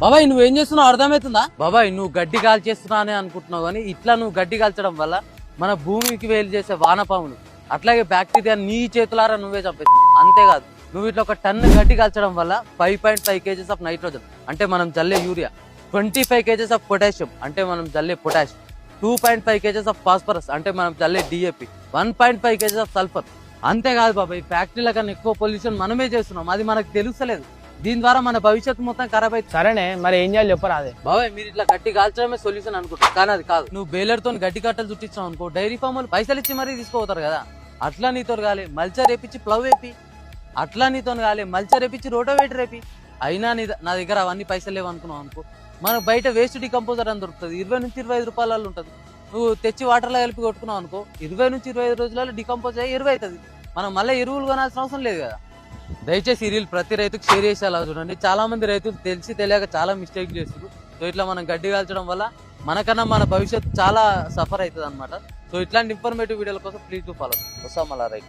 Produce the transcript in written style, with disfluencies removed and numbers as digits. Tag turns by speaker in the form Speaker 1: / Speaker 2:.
Speaker 1: బాబాయ్ నువ్వేం చేస్తున్నావు అర్థమవుతుందా? బాబాయ్ నువ్వు గడ్డి కాల్చేస్తున్నా అని అనుకుంటున్నావు, కానీ ఇట్లా నువ్వు గడ్డి కాల్చడం వల్ల మన భూమికి వేలు చేసే వానపాములు అట్లాగే బ్యాక్టీరియా నీ చేతులారా నువ్వే చంపేస్తావు. అంతేకాదు నువ్వు ఇట్లా ఒక టన్ను గడ్డి కాల్చడం వల్ల 5.5 kgs ఆఫ్ నైట్రోజన్ అంటే మనం జల్లే యూరియా, 25 kgs ఆఫ్ పొటాషియం అంటే మనం జల్లే పొటాష్, 2.5 kgs ఆఫ్ ఫాస్ఫరస్ అంటే మనం జల్లే డిఏపి, 1.5 kgs ఆఫ్ సల్ఫర్. అంతేకాదు బాబాయ్ ఫ్యాక్టరీల కన్నా ఎక్కువ పొల్యూషన్ మనమే చేస్తున్నాం, అది మనకు తెలుస్తలేదు. దీని ద్వారా మన భవిష్యత్తు మొత్తం ఖరాబ్ అవుతుంది.
Speaker 2: సరేనే మరి ఏం చేయాలి చెప్పరా? అదే
Speaker 1: బాబాయ్ మీరు ఇట్లా గడ్డి కాల్చడమే సొల్యూషన్ అనుకుంటారు, కానీ అది కాదు. నువ్వు బేలర్తో గడ్డి కట్టలు చుట్టించావు అనుకో, డైరీ ఫామ్ వాళ్ళు పైసలు ఇచ్చి మరీ తీసుకోపోతారు కదా. అట్లా నీతో కాలే మల్చర్ వేపించి ప్లవ్ వేపి, అట్లా నీతో కాలే మల్చర్ వేపించి రోటోవేటర్ వేపి. అయినా నా దగ్గర అవన్నీ పైసలు లేవు అనుకున్నావు అనుకో, మనకు బయట వేస్ట్ డికంపోజర్ అని దొరుకుతుంది, 20 నుంచి 25 రూపాయలలో ఉంటుంది. నువ్వు తెచ్చి వాటర్లో కలిపి కొట్టుకున్నావు అనుకో, 20 నుంచి 25 రోజులలో డికంపోజ్ అయ్యి ఎరువు అవుతుంది. మనం మళ్ళీ ఎరువులు కొనాల్సిన అవసరం లేదు కదా. దయచేసి ఈ రీల్ ప్రతి రైతుకు షేర్ చేసేలా చూడండి. చాలా మంది రైతులు తెలిసి తెలియక చాలా మిస్టేక్ చేస్తారు. సో ఇట్లా మనం గడ్డి కాల్చడం వల్ల మనకన్నా మన భవిష్యత్తు చాలా సఫర్ అవుతుంది అనమాట. సో ఇట్లాంటి ఇన్ఫర్మేటివ్ వీడియోల కోసం ప్లీజ్ డు ఫాలో. వస్తాం అలా రైట్.